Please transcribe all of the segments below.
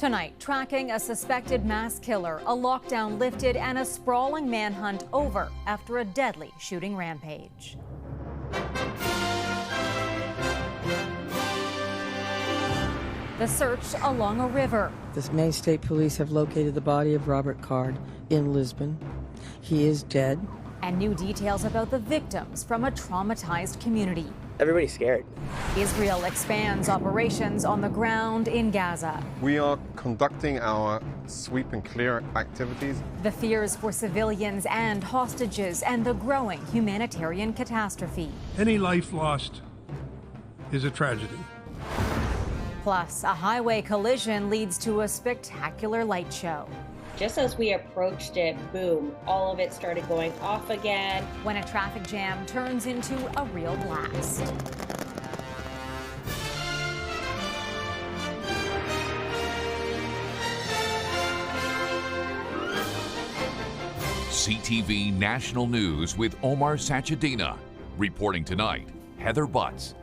Tonight, tracking a suspected mass killer, a lockdown lifted, and a sprawling manhunt over after a deadly shooting rampage. The search along a river. The Maine State Police have located the body of Robert Card in Lisbon. He is dead. And new details about the victims from a traumatized community. Everybody's scared. Israel expands operations on the ground in Gaza. We are conducting our sweep and clear activities. The fears for civilians and hostages and the growing humanitarian catastrophe. Any life lost is a tragedy. Plus, a highway collision leads to a spectacular light show. Just as we approached it, boom, all of it started going off again. When a traffic jam turns into a real blast. CTV National News with Omar Sachedina. Reporting tonight, Heather Butts.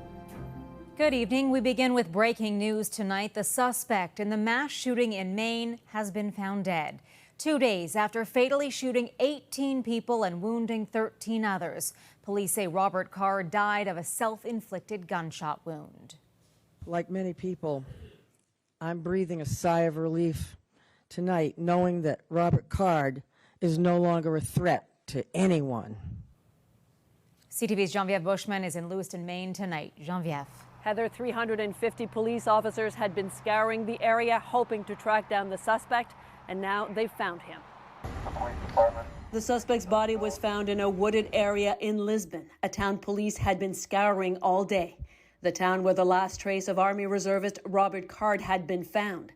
Good evening. We begin with breaking news tonight. The suspect in the mass shooting in Maine has been found dead. 2 days after fatally shooting 18 people and wounding 13 others. Police say Robert Card died of a self-inflicted gunshot wound. Like many people, I'm breathing a sigh of relief tonight knowing that Robert Card is no longer a threat to anyone. CTV's Geneviève Bushman is in Lewiston, Maine tonight. Geneviève. Heather, 350 police officers had been scouring the area hoping to track down the suspect, and now they've found him. The suspect's body was found in a wooded area in Lisbon, a town police had been scouring all day. The town where the last trace of Army reservist Robert Card had been found.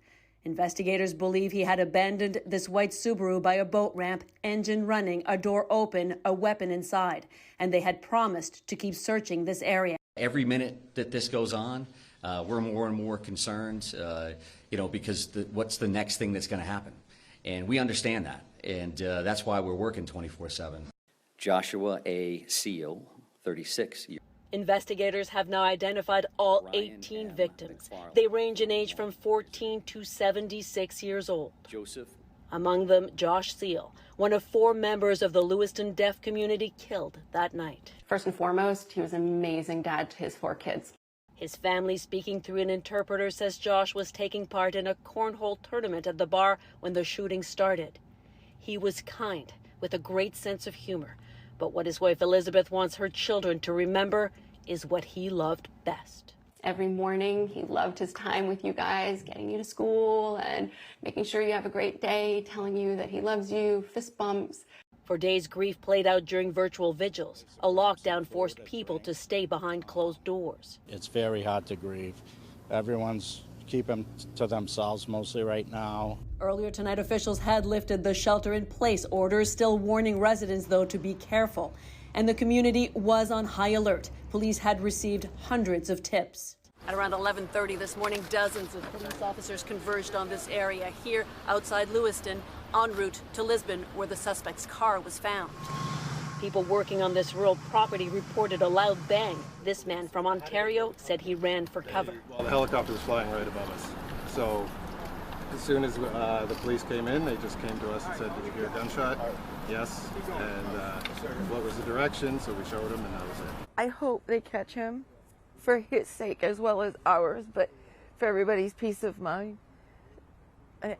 Investigators believe he had abandoned this white Subaru by a boat ramp, engine running, a door open, a weapon inside, and they had promised to keep searching this area. Every minute that this goes on, we're more and more concerned, because what's the next thing that's going to happen? And we understand that, and that's why we're working 24/7. Joshua A. Seal, 36 years. Investigators have now identified all 18 victims. They range in age from 14 to 76 years old. Joseph. Among them, Josh Seal, one of 4 members of the Lewiston deaf community killed that night. First and foremost, he was an amazing dad to his 4 kids. His family, speaking through an interpreter, says Josh was taking part in a cornhole tournament at the bar when the shooting started. He was kind, with a great sense of humor. But what his wife Elizabeth wants her children to remember is what he loved best. Every morning, he loved his time with you guys, getting you to school and making sure you have a great day, telling you that he loves you, fist bumps. For days, grief played out during virtual vigils. A lockdown forced people to stay behind closed doors. It's very hard to grieve. Everyone's keeping to themselves mostly right now. Earlier tonight, officials had lifted the shelter-in-place orders, still warning residents, though, to be careful. And the community was on high alert. Police had received hundreds of tips. At around 11:30 this morning, dozens of police officers converged on this area here outside Lewiston, en route to Lisbon, where the suspect's car was found. People working on this rural property reported a loud bang. This man from Ontario said he ran for cover. Well, the helicopter was flying right above us. So as soon as the police came in, they just came to us and said, "Did you hear a gunshot?" Yes. And what was the direction? So we showed them, and that was it. I hope they catch him for his sake as well as ours, but for everybody's peace of mind. I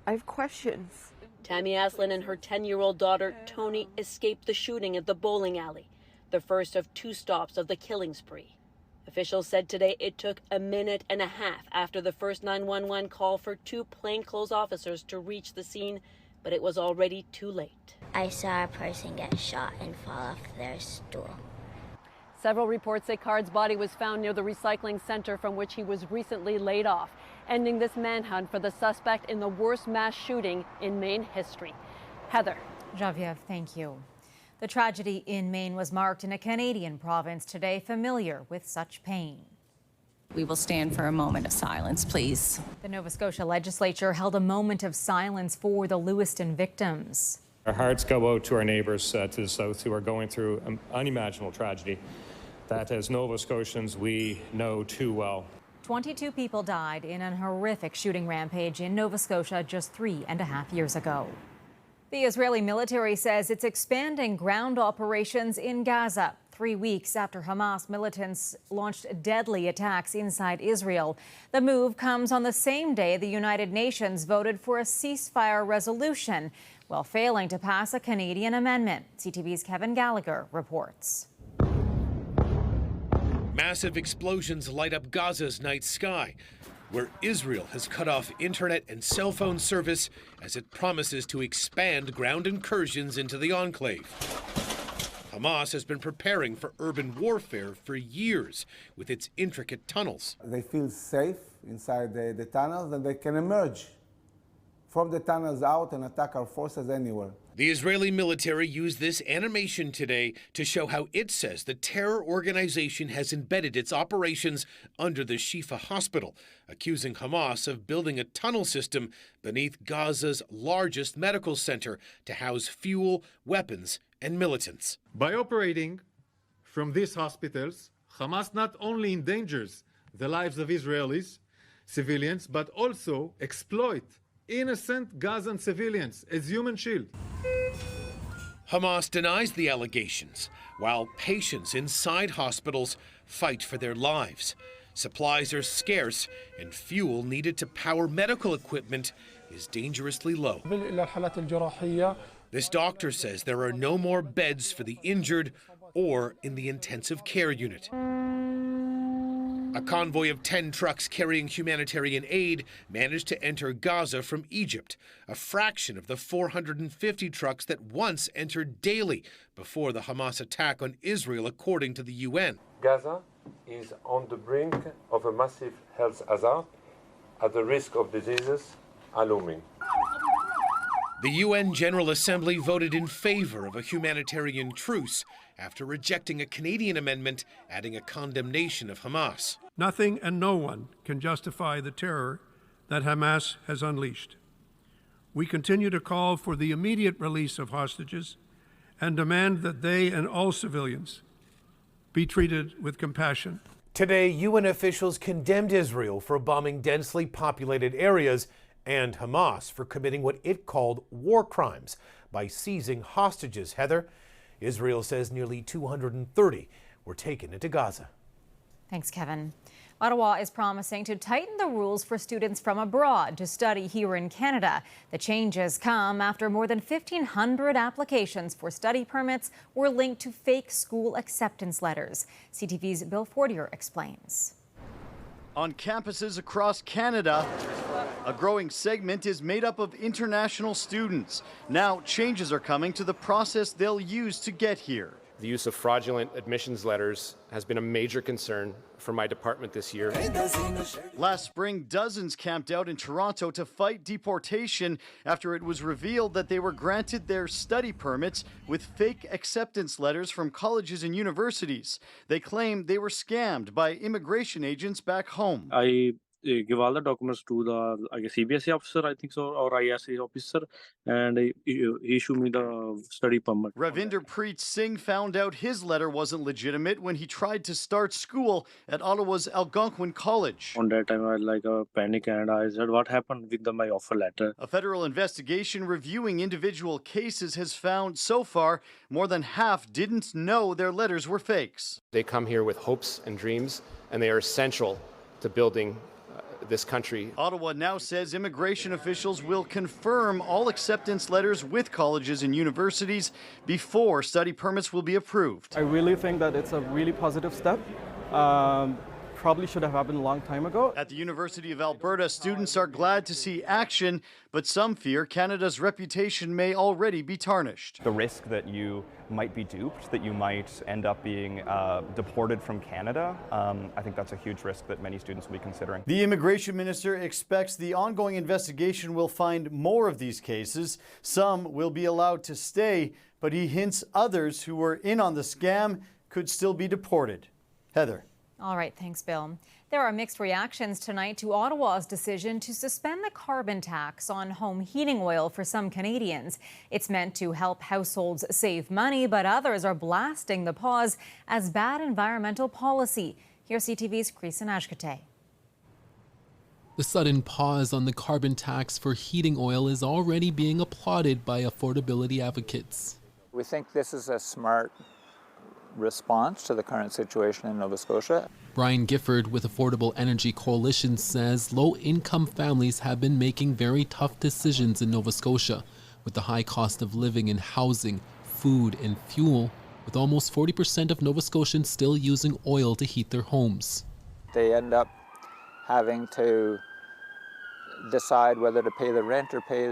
have questions. Tammy Aslin and her 10-year-old daughter, Tony, escaped the shooting at the bowling alley, the first of 2 stops of the killing spree. Officials said today it took a minute and a half after the first 911 call for 2 plainclothes officers to reach the scene, but it was already too late. I saw a person get shot and fall off their stool. Several reports say Card's body was found near the recycling center from which he was recently laid off, ending this manhunt for the suspect in the worst mass shooting in Maine history. Heather. Geneviève, thank you. The tragedy in Maine was marked in a Canadian province today, familiar with such pain. We will stand for a moment of silence, please. The Nova Scotia legislature held a moment of silence for the Lewiston victims. Our hearts go out to our neighbours to the south who are going through an unimaginable tragedy that as Nova Scotians we know too well. 22 people died in an horrific shooting rampage in Nova Scotia just 3.5 years ago. The Israeli military says it's expanding ground operations in Gaza 3 weeks after Hamas militants launched deadly attacks inside Israel. The move comes on the same day the United Nations voted for a ceasefire resolution while failing to pass a Canadian amendment. CTV's Kevin Gallagher reports. Massive explosions light up Gaza's night sky, where Israel has cut off internet and cell phone service as it promises to expand ground incursions into the enclave. Hamas has been preparing for urban warfare for years with its intricate tunnels. They feel safe inside the tunnels, and they can emerge from the tunnels out and attack our forces anywhere. The Israeli military used this animation today to show how it says the terror organization has embedded its operations under the Shifa hospital, accusing Hamas of building a tunnel system beneath Gaza's largest medical center to house fuel, weapons, and militants. By operating from these hospitals, Hamas not only endangers the lives of Israelis, civilians, but also exploit innocent Gazan civilians as human shield. Hamas denies the allegations, while patients inside hospitals fight for their lives. Supplies are scarce, and fuel needed to power medical equipment is dangerously low. This doctor says there are no more beds for the injured or in the intensive care unit. A convoy of 10 trucks carrying humanitarian aid managed to enter Gaza from Egypt, a fraction of the 450 trucks that once entered daily before the Hamas attack on Israel, according to the UN. Gaza is on the brink of a massive health hazard, at the risk of diseases are looming. The UN General Assembly voted in favor of a humanitarian truce after rejecting a Canadian amendment adding a condemnation of Hamas. Nothing and no one can justify the terror that Hamas has unleashed. We continue to call for the immediate release of hostages and demand that they and all civilians be treated with compassion. Today, UN officials condemned Israel for bombing densely populated areas and Hamas for committing what it called war crimes by seizing hostages. Heather, Israel says nearly 230 were taken into Gaza. Thanks, Kevin. Ottawa is promising to tighten the rules for students from abroad to study here in Canada. The changes come after more than 1,500 applications for study permits were linked to fake school acceptance letters. CTV's Bill Fortier explains. On campuses across Canada, a growing segment is made up of international students. Now, changes are coming to the process they'll use to get here. The use of fraudulent admissions letters has been a major concern for my department this year. Last spring, dozens camped out in Toronto to fight deportation after it was revealed that they were granted their study permits with fake acceptance letters from colleges and universities. They claim they were scammed by immigration agents back home. I give all the documents to the CBSE officer, I think so, or ISA officer, and he issue me the study permit. Ravinder Preet Singh found out his letter wasn't legitimate when he tried to start school at Ottawa's Algonquin College. On that time, I had a panic, and I said, what happened with my offer letter? A federal investigation reviewing individual cases has found so far more than half didn't know their letters were fakes. They come here with hopes and dreams, and they are essential to building this country. Ottawa now says immigration officials will confirm all acceptance letters with colleges and universities before study permits will be approved. I really think that it's a really positive step. Probably should have happened a long time ago. At the University of Alberta, students are glad to see action, but some fear Canada's reputation may already be tarnished. The risk that you might be duped, that you might end up being deported from Canada, I think that's a huge risk that many students will be considering. The immigration minister expects the ongoing investigation will find more of these cases. Some will be allowed to stay, but he hints others who were in on the scam could still be deported. Heather. All right, thanks, Bill. There are mixed reactions tonight to Ottawa's decision to suspend the carbon tax on home heating oil for some Canadians. It's meant to help households save money, but others are blasting the pause as bad environmental policy. Here's CTV's Creason Ajkate. The sudden pause on the carbon tax for heating oil is already being applauded by affordability advocates. We think this is a smart response to the current situation in Nova Scotia. Brian Gifford with Affordable Energy Coalition says low-income families have been making very tough decisions in Nova Scotia, with the high cost of living in housing, food, and fuel, with almost 40% of Nova Scotians still using oil to heat their homes. They end up having to decide whether to pay the rent or pay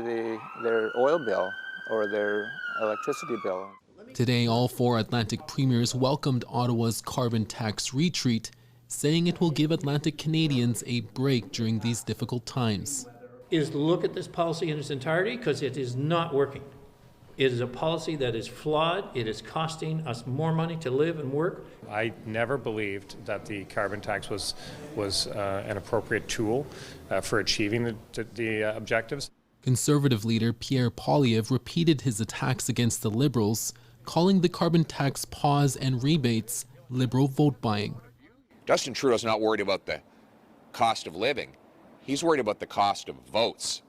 their oil bill or their electricity bill. Today, all 4 Atlantic premiers welcomed Ottawa's carbon tax retreat, saying it will give Atlantic Canadians a break during these difficult times. Is look at this policy in its entirety, because it is not working. It is a policy that is flawed. It is costing us more money to live and work. I never believed that the carbon tax was an appropriate tool for achieving the objectives. Conservative leader Pierre Poilievre repeated his attacks against the Liberals, calling the carbon tax pause and rebates Liberal vote buying. Justin Trudeau's not worried about the cost of living. He's worried about the cost of votes.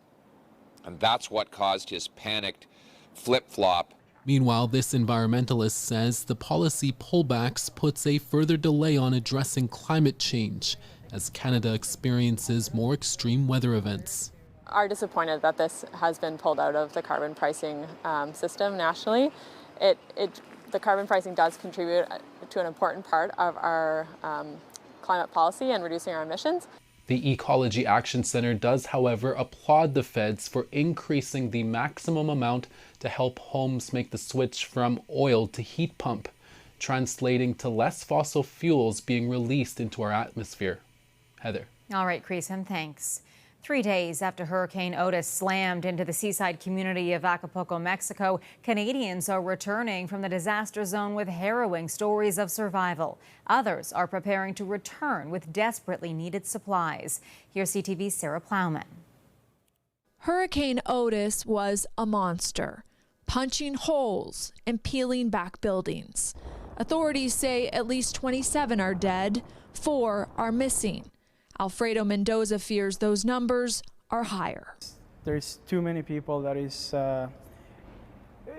And that's what caused his panicked flip-flop. Meanwhile, this environmentalist says the policy pullbacks puts a further delay on addressing climate change as Canada experiences more extreme weather events. Are disappointed that this has been pulled out of the carbon pricing system nationally. The carbon pricing does contribute to an important part of our climate policy and reducing our emissions. The Ecology Action Centre does, however, applaud the feds for increasing the maximum amount to help homes make the switch from oil to heat pump, translating to less fossil fuels being released into our atmosphere. Heather. All right, Creason, thanks. 3 days after Hurricane Otis slammed into the seaside community of Acapulco, Mexico, Canadians are returning from the disaster zone with harrowing stories of survival. Others are preparing to return with desperately needed supplies. Here's CTV's Sarah Plowman. Hurricane Otis was a monster, punching holes and peeling back buildings. Authorities say at least 27 are dead, 4 are missing. Alfredo Mendoza fears those numbers are higher. There's too many people that is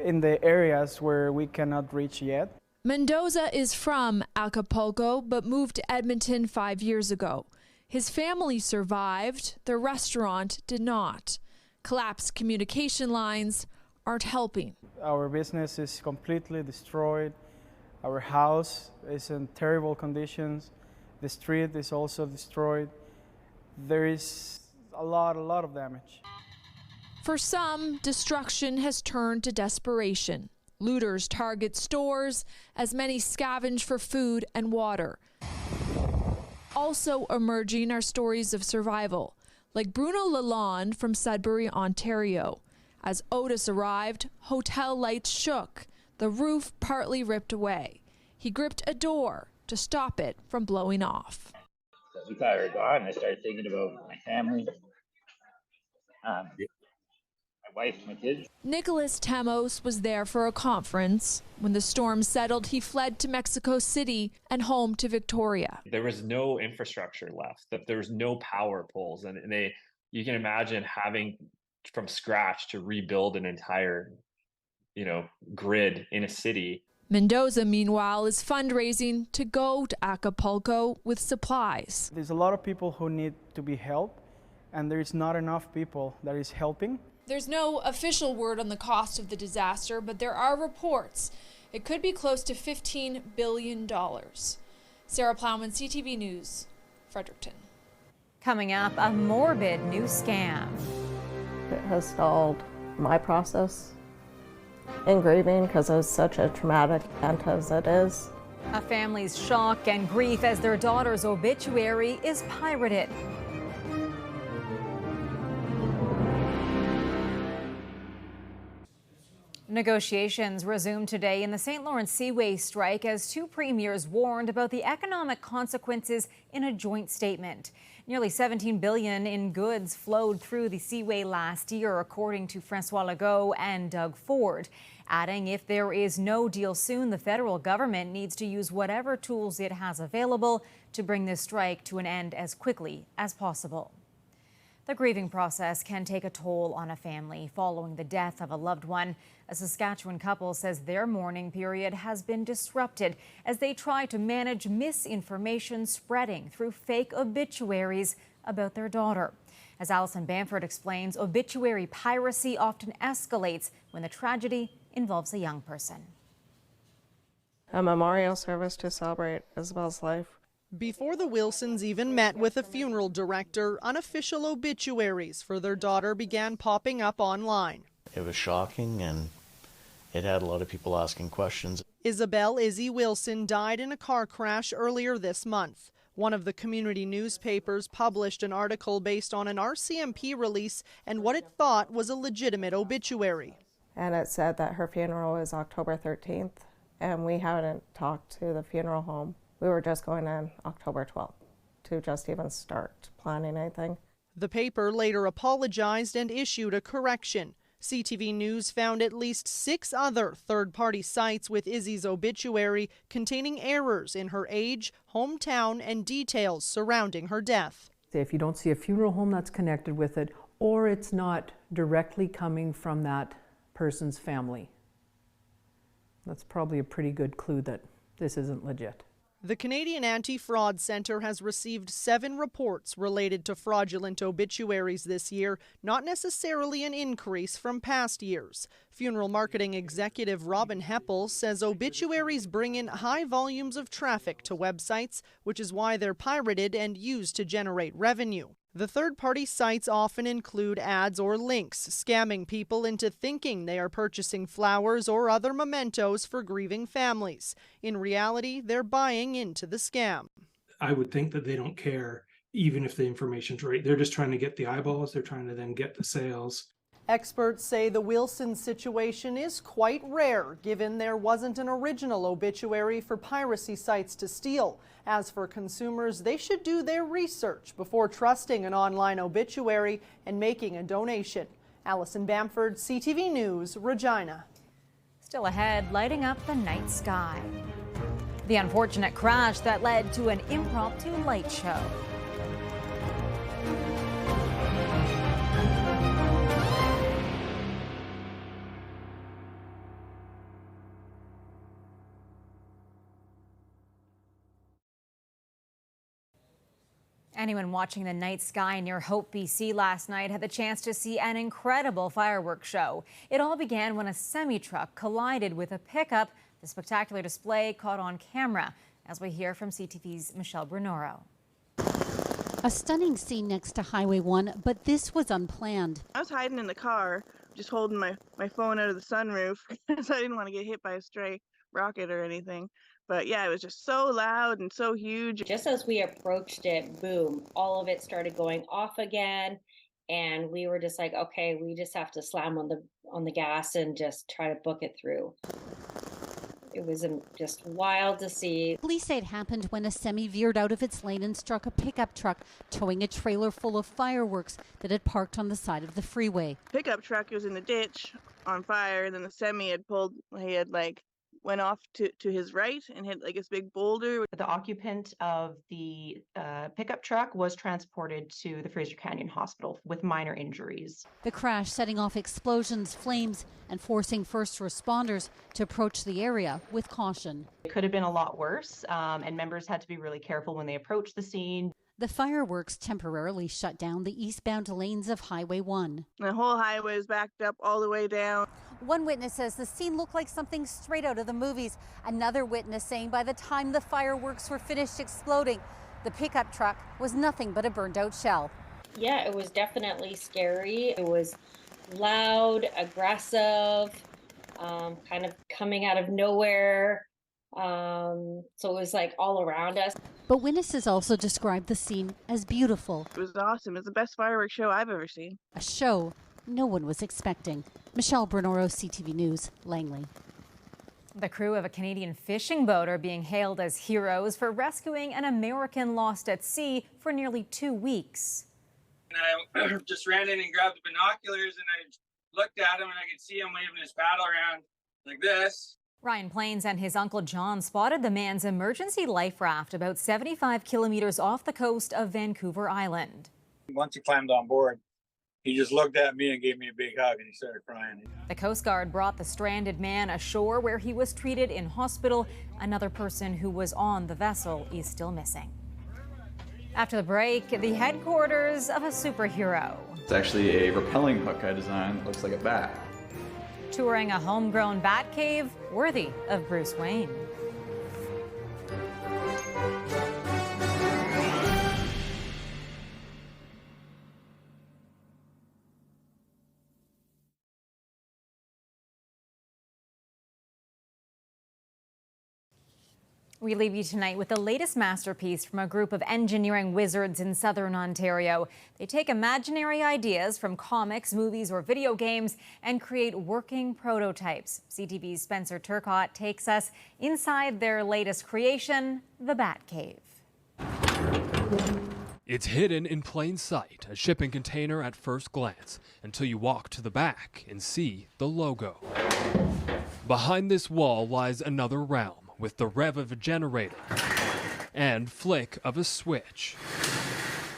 in the areas where we cannot reach yet. Mendoza is from Acapulco but moved to Edmonton 5 years ago. His family survived, the restaurant did not. Collapsed communication lines aren't helping. Our business is completely destroyed. Our house is in terrible conditions. The street is also destroyed. There is a lot of damage. For some, destruction has turned to desperation. Looters target stores as many scavenge for food and water. Also emerging are stories of survival, like Bruno Lalonde from Sudbury, Ontario. As Otis arrived, hotel lights shook, the roof partly ripped away. He gripped a door to stop it from blowing off. We thought we were gone. I started thinking about my family, my wife, my kids. Nicholas Temos was there for a conference. When the storm settled, he fled to Mexico City and home to Victoria. There was no infrastructure left. There was no power poles, and you can imagine having from scratch to rebuild an entire, grid in a city. Mendoza, meanwhile, is fundraising to go to Acapulco with supplies. There's a lot of people who need to be helped, and there's not enough people that is helping. There's no official word on the cost of the disaster, but there are reports. It could be close to $15 billion. Sarah Plowman, CTV News, Fredericton. Coming up, a morbid new scam. It has stalled my process in grieving because it was such a traumatic event as it is. A family's shock and grief as their daughter's obituary is pirated. Negotiations resumed today in the St. Lawrence Seaway strike as 2 premiers warned about the economic consequences in a joint statement. Nearly $17 billion in goods flowed through the Seaway last year, according to Francois Legault and Doug Ford, adding if there is no deal soon, the federal government needs to use whatever tools it has available to bring this strike to an end as quickly as possible. The grieving process can take a toll on a family following the death of a loved one. A Saskatchewan couple says their mourning period has been disrupted as they try to manage misinformation spreading through fake obituaries about their daughter. As Alison Bamford explains, obituary piracy often escalates when the tragedy involves a young person. A memorial service to celebrate Isabel's life. Before the Wilsons even met with a funeral director, unofficial obituaries for their daughter began popping up online. It was shocking, and it had a lot of people asking questions. Isabel Izzy Wilson died in a car crash earlier this month. One of the community newspapers published an article based on an RCMP release and what it thought was a legitimate obituary. And it said that her funeral is October 13th, and we hadn't talked to the funeral home. We were just going on October 12th to just even start planning anything. The paper later apologized and issued a correction. CTV News found at least 6 other third-party sites with Izzy's obituary containing errors in her age, hometown, and details surrounding her death. If you don't see a funeral home that's connected with it, or it's not directly coming from that person's family, that's probably a pretty good clue that this isn't legit. The Canadian Anti-Fraud Centre has received 7 reports related to fraudulent obituaries this year, not necessarily an increase from past years. Funeral marketing executive Robin Heppel says obituaries bring in high volumes of traffic to websites, which is why they're pirated and used to generate revenue. The third-party sites often include ads or links, scamming people into thinking they are purchasing flowers or other mementos for grieving families. In reality, they're buying into the scam. I would think that they don't care even if the information's right. They're just trying to get the eyeballs. They're trying to then get the sales. Experts say the Wilson situation is quite rare, given there wasn't an original obituary for piracy sites to steal. As for consumers, they should do their research before trusting an online obituary and making a donation. Alison Bamford, CTV News, Regina. Still ahead, lighting up the night sky. The unfortunate crash that led to an impromptu light show. Anyone watching the night sky near Hope, BC last night had the chance to see an incredible fireworks show. It all began when a semi-truck collided with a pickup. The spectacular display caught on camera, as we hear from CTV's Michelle Brunoro. A stunning scene next to Highway 1, but this was unplanned. I was hiding in the car, just holding my phone out of the sunroof because I didn't want to get hit by a stray rocket or anything. But yeah, it was just so loud and so huge. Just as we approached it, boom, all of it started going off again. And we were just like, okay, we just have to slam on the gas and just try to book it through. It was just wild to see. Police say it happened when a semi veered out of its lane and struck a pickup truck towing a trailer full of fireworks that had parked on the side of the freeway. Pickup truck was in the ditch on fire, and then the semi went off to his right and hit like this big boulder. The occupant of the pickup truck was transported to the Fraser Canyon Hospital with minor injuries. The crash setting off explosions, flames, and forcing first responders to approach the area with caution. It could have been a lot worse, and members had to be really careful when they approached the scene. The fireworks temporarily shut down the eastbound lanes of Highway 1. The whole highway is backed up all the way down. One witness says the scene looked like something straight out of the movies. Another witness saying by the time the fireworks were finished exploding, the pickup truck was nothing but a burned out shell. Yeah, it was definitely scary. It was loud, aggressive, kind of coming out of nowhere. So it was like all around us. But witnesses also described the scene as beautiful. It was awesome. It's the best fireworks show I've ever seen. A show no one was expecting. Michelle Brunoro, CTV News, Langley. The crew of a Canadian fishing boat are being hailed as heroes for rescuing an American lost at sea for nearly 2 weeks. And I just ran in and grabbed the binoculars and I looked at him and I could see him waving his paddle around like this. Ryan Plains and his uncle John spotted the man's emergency life raft about 75 kilometers off the coast of Vancouver Island. Once he climbed on board, he just looked at me and gave me a big hug, and he started crying. The Coast Guard brought the stranded man ashore where he was treated in hospital. Another person who was on the vessel is still missing. After the break, the headquarters of a superhero. It's actually a rappelling hook I designed that looks like a bat. Touring a homegrown Batcave worthy of Bruce Wayne. We leave you tonight with the latest masterpiece from a group of engineering wizards in southern Ontario. They take imaginary ideas from comics, movies, or video games and create working prototypes. CTV's Spencer Turcotte takes us inside their latest creation, the Batcave. It's hidden in plain sight, a shipping container at first glance, until you walk to the back and see the logo. Behind this wall lies another realm, with the rev of a generator and flick of a switch.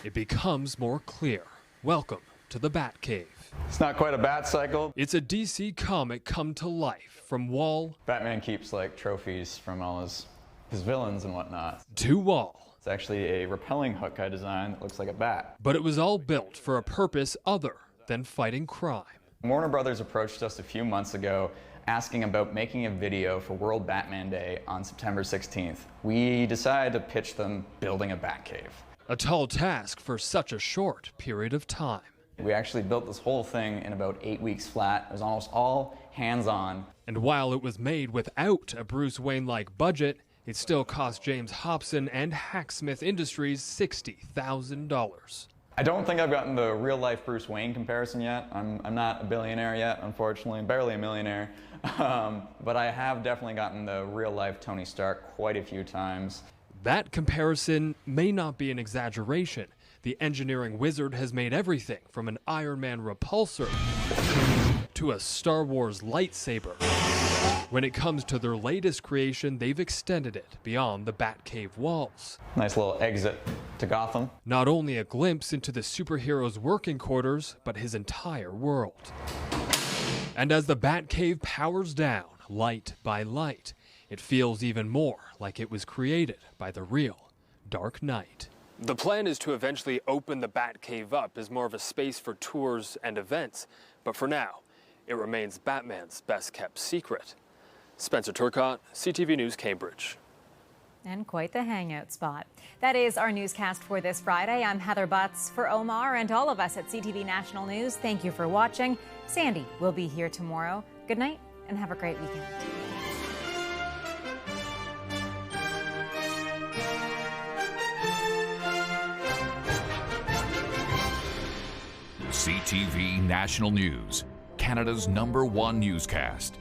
It becomes more clear. Welcome to the Batcave. It's not quite a bat cycle. It's a DC comic come to life from wall. Batman keeps like trophies from all his villains and whatnot. To wall. It's actually a rappelling hook I designed that looks like a bat. But it was all built for a purpose other than fighting crime. Warner Brothers approached us a few months ago asking about making a video for World Batman Day on September 16th. We decided to pitch them building a Batcave. A tall task for such a short period of time. We actually built this whole thing in about 8 weeks flat. It was almost all hands-on. And while it was made without a Bruce Wayne-like budget, it still cost James Hobson and Hacksmith Industries $60,000. I don't think I've gotten the real-life Bruce Wayne comparison yet. I'm not a billionaire yet, unfortunately, barely a millionaire. But I have definitely gotten the real-life Tony Stark quite a few times. That comparison may not be an exaggeration. The engineering wizard has made everything from an Iron Man repulsor to a Star Wars lightsaber. When it comes to their latest creation, they've extended it beyond the Batcave walls. Nice little exit to Gotham. Not only a glimpse into the superhero's working quarters, but his entire world. And as the Batcave powers down, light by light, it feels even more like it was created by the real Dark Knight. The plan is to eventually open the Batcave up as more of a space for tours and events, but for now, it remains Batman's best-kept secret. Spencer Turcotte, CTV News, Cambridge. And quite the hangout spot. That is our newscast for this Friday. I'm Heather Butts. For Omar and all of us at CTV National News, thank you for watching. Sandy will be here tomorrow. Good night and have a great weekend. CTV National News, Canada's #1 newscast.